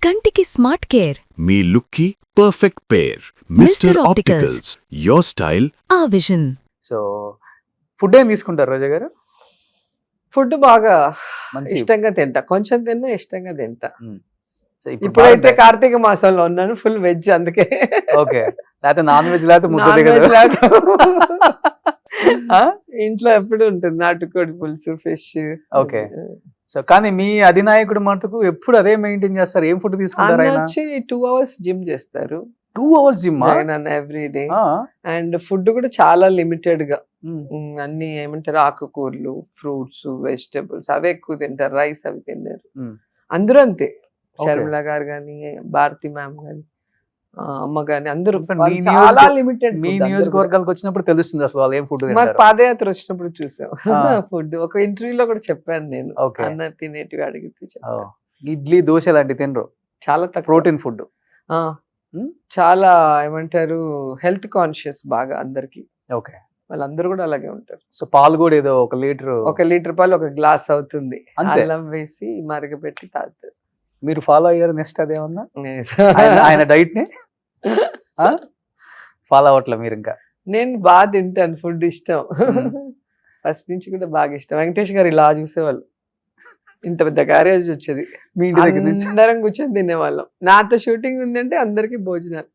కంటికి smart care మీ లుక్కి perfect pair. Mister opticals, your style ఆ విజన్. సో ఫుడ్ ఏం తీసుకుంటారు రోజా గారు? ఫుడ్ బాగా మంచి ఇష్టంగా తింటా, కొంచెం తిన్నా ఇష్టంగా తింటా. సో ఇప్పుడైతే కార్తీక మాసంలో ఉన్నాను, ఫుల్ వెజ్, అందుకే ఓకే. లేకపోతే నాన్ వెజ్ లేకపోతే ముద్ద Non దిగదు. veg లేకపోతే ఇంట్లో ఎప్పుడు ఉంటుంది నాటుకోడి పులుసు, ఫిష్. Okay. సో కానీ మీ అధినాయకుడు మటుకు ఎప్పుడు అదే మెయింటైన్ చేస్తారు. ఏం ఫుడ్ తీసుకుంటారు ఆయన? వచ్చి 2 hours జిమ్ చేస్తారు 2 hours gym. Every day. And food కూడా చాలా లిమిటెడ్ గా, అన్ని ఏమంటారు ఆకుకూరలు, ఫ్రూట్స్, వెజిటబుల్స్ అవే ఎక్కువ తింటారు, రైస్ అవి తిన్నారు. అందరూ అంతే, శర్మిల గారు గాని, భారతి మ్యామ్ గాని, అమ్మ గాని, అందరూ చాలా లిమిటెడ్. మీ నియోజకవర్గాలకు వచ్చినప్పుడు తెలుస్తుంది అసలు వాళ్ళు ఏం ఫుడ్ మాకు తింటారు. పాదయాత్ర వచ్చినప్పుడు చూసాం ఫుడ్. ఒక ఇంటర్వ్యూలో కూడా చెప్పాను నేను, Okay. అన్న తినేటివి అడిగితే చెప్పాను. ఇడ్లీ దోశ లాంటివి తినరు, చాలా తక్కువ. Protein food. చాలా ఏమంటారు హెల్త్ కాన్షియస్ బాగా అందరికి. ఓకే. వాళ్ళందరూ కూడా అలాగే ఉంటారు. సో పాలు కూడా ఏదో 1 లీటర్, 1 లీటర్ పాలు 1 గ్లాస్ అవుతుంది, అంతే. అల్లం వేసి మరగపెట్టి తాగుతారు. మీరు ఫాలో అయ్యారు నెక్స్ట్ అదేమన్నా ఆయన డైట్ ని ఫాలో అవట్లే మీరు ఇంకా? నేను బాగా తింటాను, ఫుడ్ ఇష్టం. ఫస్ట్ నుంచి కూడా బాగా ఇష్టం. వెంకటేష్ గారు ఇలా చూసేవాళ్ళు, ఇంత పెద్ద క్యారేజ్ వచ్చేది, మీ ఇంటి దగ్గర నుంచి? అందరం కూర్చొని తినేవాళ్ళం. నాతో షూటింగ్ ఉందంటే అందరికి భోజనాలు.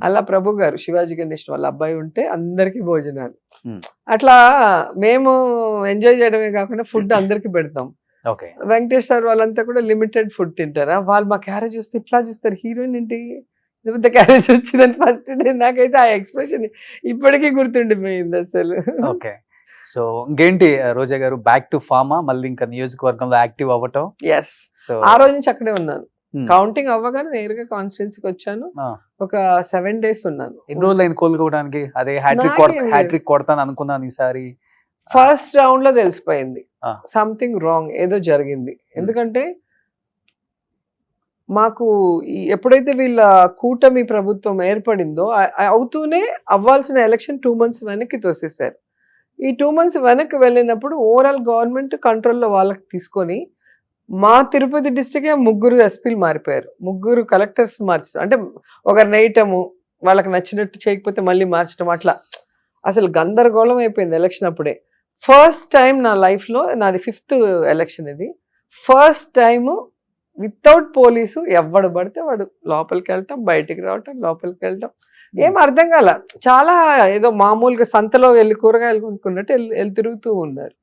అలా ప్రభు గారు, శివాజీ గణేష్ వాళ్ళ అబ్బాయి ఉంటే అందరికి భోజనాలు. అట్లా మేము ఎంజాయ్ చేయడమే కాకుండా ఫుడ్ అందరికి పెడతాం. ఓకే. వెంకటేష్ సార్ వాళ్ళంతా కూడా లిమిటెడ్ ఫుడ్ తింటారా, వాళ్ళు మా క్యారేజ్ వస్తే ఇట్లా చూస్తారు, హీరోయిన్ ఏంటి ఇంత పెద్ద క్యారేజ్ వచ్చిందని. ఫస్ట్ డే నాకైతే ఆ ఎక్స్ప్రెషన్ ఇప్పటికీ గుర్తుండిపోయింది అసలు. ఓకే. సో ఇంకేంటి రోజా గారు, బ్యాక్ టు ఫార్మా, మళ్ళీ ఇంకా నియోజకవర్గంలో యాక్టివ్ అవ్వటం? ఎస్. సో ఆ రోజు నుంచి అక్కడే ఉన్నాను. కౌంటింగ్ అవ్వగానే నేరుగా కాన్స్టిట్యున్సీకి వచ్చాను. ఒక 7 days ఉన్నాను. ఎన్ని రోజులు అయింది కోలుకోవడానికి? అదే హ్యాట్రిక్ కొడతాను అనుకున్నాను ఈసారి. ఫస్ట్ రౌండ్ లో తెలిసిపోయింది సంథింగ్ రాంగ్, ఏదో జరిగింది. ఎందుకంటే మాకు ఎప్పుడైతే వీళ్ళ కూటమి ప్రభుత్వం ఏర్పడిందో అవుతూనే అవ్వాల్సిన ఎలక్షన్ 2 months వెనక్కి తోసేశారు. ఈ 2 months వెనక్కి వెళ్ళినప్పుడు ఓవరాల్ గవర్నమెంట్ కంట్రోల్లో వాళ్ళకి తీసుకొని మా తిరుపతి డిస్ట్రిక్టే 3 ఎస్పీలు మారిపోయారు, 3 కలెక్టర్స్ మార్చారు. అంటే ఒకరిని వేయటము, వాళ్ళకి నచ్చినట్టు చేయకపోతే మళ్ళీ మార్చడం, అట్లా అసలు గందరగోళం అయిపోయింది ఎలక్షన్ అప్పుడే. ఫస్ట్ టైం నా లైఫ్లో, నాది 5th ఎలక్షన్ ఇది, ఫస్ట్ టైము వితౌట్ పోలీసు ఎవడు పడితే వాడు లోపలికి వెళ్ళటం, బయటికి రావటం, లోపలికి వెళ్ళటం, ఏం అర్థం కాల. చాలా ఏదో మామూలుగా సంతలో వెళ్ళి కూరగాయలు కొనుక్కున్నట్టు వెళ్ళి తిరుగుతూ ఉన్నారు.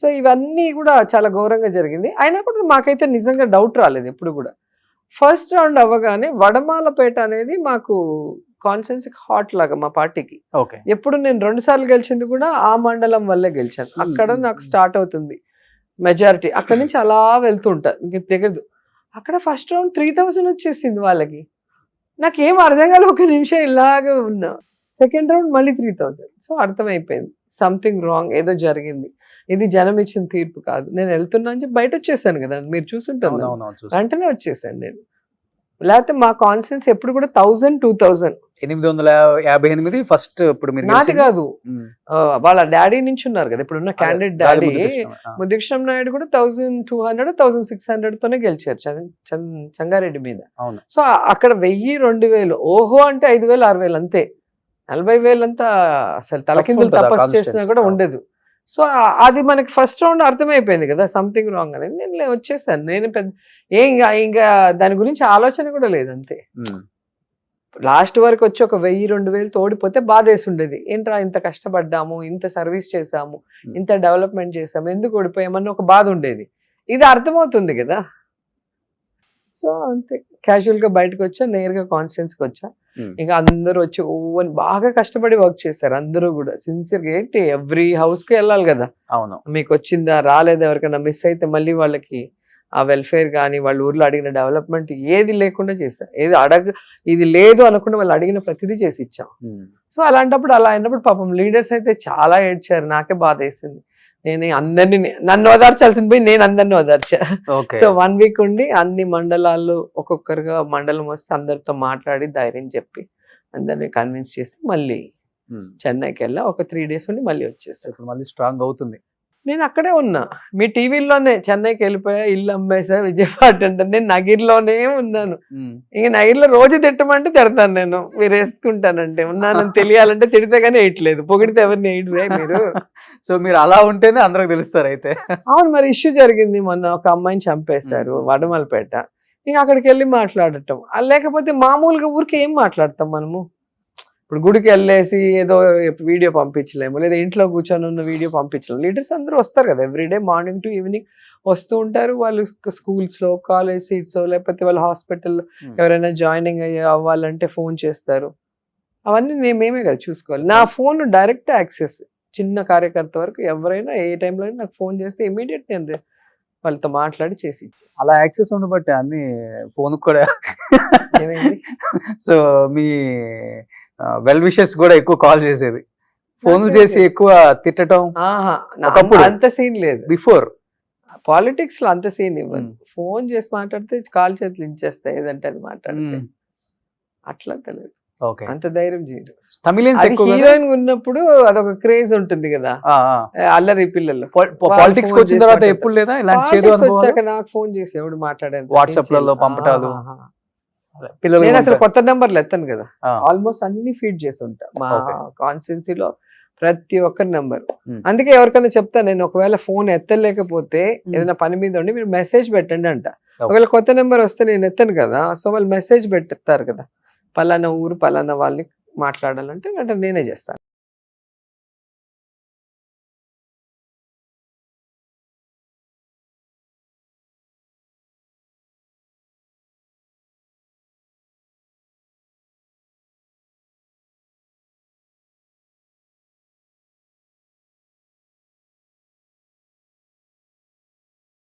సో ఇవన్నీ కూడా చాలా ఘోరంగా జరిగింది. అయినా కూడా మాకైతే నిజంగా డౌట్ రాలేదు ఎప్పుడు కూడా. ఫస్ట్ రౌండ్ అవ్వగానే వడమాలపేట అనేది మాకు కాన్స్టిట్యున్సీకి హాట్ లాగా మా పార్టీకి. ఓకే. ఎప్పుడు నేను 2 సార్లు గెలిచింది కూడా ఆ మండలం వల్లే గెలిచాను. అక్కడ నాకు స్టార్ట్ అవుతుంది మెజారిటీ, అక్కడ నుంచి అలా వెళ్తూ ఉంటారు, ఇంక తెగదు. అక్కడ ఫస్ట్ రౌండ్ 3000 వచ్చేసింది వాళ్ళకి. నాకేం అర్థం కాదు, 1 నిమిషం ఇలాగే ఉన్నా. సెకండ్ రౌండ్ మళ్ళీ 3000. సో అర్థమైపోయింది సంథింగ్ రాంగ్, ఏదో జరిగింది, ఇది జనం ఇచ్చిన తీర్పు కాదు. నేను వెళ్తున్నా అని చెప్పి బయట వచ్చేసాను కదా, మీరు చూసుంటాను, వెంటనే వచ్చేసాను నేను. లేకపోతే మా కాన్స్టిట్యున్సీ ఎప్పుడు కూడా 1000, 2000. 858 ఫస్ట్. ఇప్పుడు మీరు నాది కాదు, వాళ్ళ డాడీ నుంచి ఉన్నారు కదా ఇప్పుడున్న క్యాండిడేట్ డాడీ ముద్దుకృష్ణ నాయుడు కూడా 1200, 1600 తోనే గెలిచారు చంగారెడ్డి మీద. సో అక్కడ 1000, 2000, ఓహో అంటే 5000, 6000 అంతే. 40,000 అంతా అసలు తలకిందులు తపస్సు చేసినా కూడా ఉండదు. సో అది మనకి ఫస్ట్ రౌండ్ అర్థమైపోయింది కదా సంథింగ్ రాంగ్ అనేది. నేను వచ్చేసాను, నేను పెద్ద ఇంకా దాని గురించి ఆలోచన కూడా లేదు, అంతే. లాస్ట్ వరకు వచ్చి ఒక 1000, 2000 తోడిపోతే బాధేసి ఉండేది. ఏంట్రా ఇంత కష్టపడ్డాము, ఇంత సర్వీస్ చేసాము, ఇంత డెవలప్మెంట్ చేసాము, ఎందుకు ఓడిపోయామని ఒక బాధ ఉండేది. ఇది అర్థమవుతుంది కదా. సో అంతే, క్యాజువల్ గా బయటకు వచ్చా, నేరుగా కాన్స్టిట్యున్సీకి వచ్చా. ఇంకా అందరూ వచ్చి ఓవన్ బాగా కష్టపడి వర్క్ చేశారు అందరూ కూడా సిన్సియర్గా. ఏంటి ఎవ్రీ హౌస్ కి వెళ్ళాలి కదా, అవును, మీకు వచ్చిందా రాలేదా, ఎవరికైనా మిస్ అయితే మళ్ళీ వాళ్ళకి ఆ వెల్ఫేర్ కానీ వాళ్ళ ఊర్లో అడిగిన డెవలప్మెంట్ ఏది లేకుండా చేశారు. ఇది లేదు అనకుండా వాళ్ళు అడిగిన ప్రతిదీ చేసి ఇచ్చాం. సో అలాంటప్పుడు అలా అయినప్పుడు పాపం లీడర్స్ అయితే చాలా ఏడ్చారు, నాకే బాధ వేసింది. నేను అందరినీ, నన్ను ఓదార్చాల్సింది పోయి నేను అందరినీ ఓదార్చా. సో 1 week ఉండి అన్ని మండలాల్లో ఒక్కొక్కరుగా మండలం వస్తే అందరితో మాట్లాడి ధైర్యం చెప్పి అందరినీ కన్విన్స్ చేసి మళ్ళీ చెన్నైకి వెళ్ళా. ఒక 3 days ఉండి మళ్ళీ వచ్చేసారు. మళ్ళీ స్ట్రాంగ్ అవుతుంది. నేను అక్కడే ఉన్నా మీ టీవీలోనే, చెన్నైకి వెళ్ళిపోయా, ఇల్లు అమ్మేసా, విజయవాడ అంటే నేను నగిరిలోనే ఉన్నాను. ఇంక నగిరిలో రోజు తిట్టమంటే తిడతాను, నేను మీరు వేసుకుంటానంటే ఉన్నానని తెలియాలంటే తిడితే కానీ వేయట్లేదు, పొగిడితే ఎవరిని వేయడురే మీరు. సో మీరు అలా ఉంటేనే అందరికి తెలుస్తారు అయితే. అవును, మరి ఇష్యూ జరిగింది మొన్న, ఒక అమ్మాయిని చంపేశారు వడమలపేట. ఇంక అక్కడికి వెళ్ళి మాట్లాడటం, లేకపోతే మామూలుగా ఊరికి ఏం మాట్లాడతాం మనము. ఇప్పుడు గుడికి వెళ్ళేసి ఏదో వీడియో పంపించలేము, లేదా ఇంట్లో కూర్చొని ఉన్న వీడియో పంపించలేము. లీడర్స్ అందరూ వస్తారు కదా, ఎవ్రీడే మార్నింగ్ టు ఈవినింగ్ వస్తూ ఉంటారు. వాళ్ళు స్కూల్స్లో, కాలేజ్ సీట్స్, లేకపోతే వాళ్ళు హాస్పిటల్లో ఎవరైనా జాయినింగ్ అవ్వాలంటే ఫోన్ చేస్తారు. అవన్నీ మేమే కదా చూసుకోవాలి. నా ఫోన్ డైరెక్ట్ యాక్సెస్, చిన్న కార్యకర్త వరకు ఎవరైనా ఏ టైంలో అయినా నాకు ఫోన్ చేస్తే ఇమీడియట్ నేను వాళ్ళతో మాట్లాడి చేసి. అలా యాక్సెస్ ఉండబట్టే అన్ని ఫోన్ కూడా. ఏమైంది? సో మీ వెల్ విషెస్ కూడా ఎక్కువ కాల్ చేసేది, ఫోన్లు చేసి ఎక్కువ తిట్టడం. ఒకప్పుడు అంత సీన్ లేదు, బిఫోర్ పాలిటిక్స్ లో అంత సీన్ ఇవ్వదు. ఫోన్ చేసి మాట్లాడితే కాల్ చేతులు ఇచ్చేస్తాయి, ఏదంటే అది మాట్లాడితే. అట్లా తెలియదు, అంత ధైర్యం చేయరు. తమిళన్స్ హీరోయిన్ ఉన్నప్పుడు అదొక క్రేజ్ ఉంటుంది కదా, అల్లరి పిల్లలు. పాలిటిక్స్ వచ్చిన తర్వాత ఎప్పుడు లేదా ఇలాంటి వచ్చాక నాకు ఫోన్ చేసి ఎవడు మాట్లాడాను, వాట్సాప్ లలో పంపటాలు. నేను అసలు కొత్త నెంబర్లు ఎత్తాను కదా, ఆల్మోస్ట్ అన్ని ఫీడ్ చేసి ఉంటా మా కాన్స్టిట్యున్సీలో ప్రతి ఒక్కరి నెంబర్. అందుకే ఎవరికైనా చెప్తాను నేను, ఒకవేళ ఫోన్ ఎత్తలేకపోతే ఏదైనా పని మీద ఉండి మీరు మెసేజ్ పెట్టండి అంట. ఒకవేళ కొత్త నెంబర్ వస్తే నేను ఎత్తాను కదా, సో వాళ్ళు మెసేజ్ పెడతారు కదా, పలానా ఊరు పలానా వాళ్ళని మాట్లాడాలంటే వెంటనే నేనే చేస్తాను.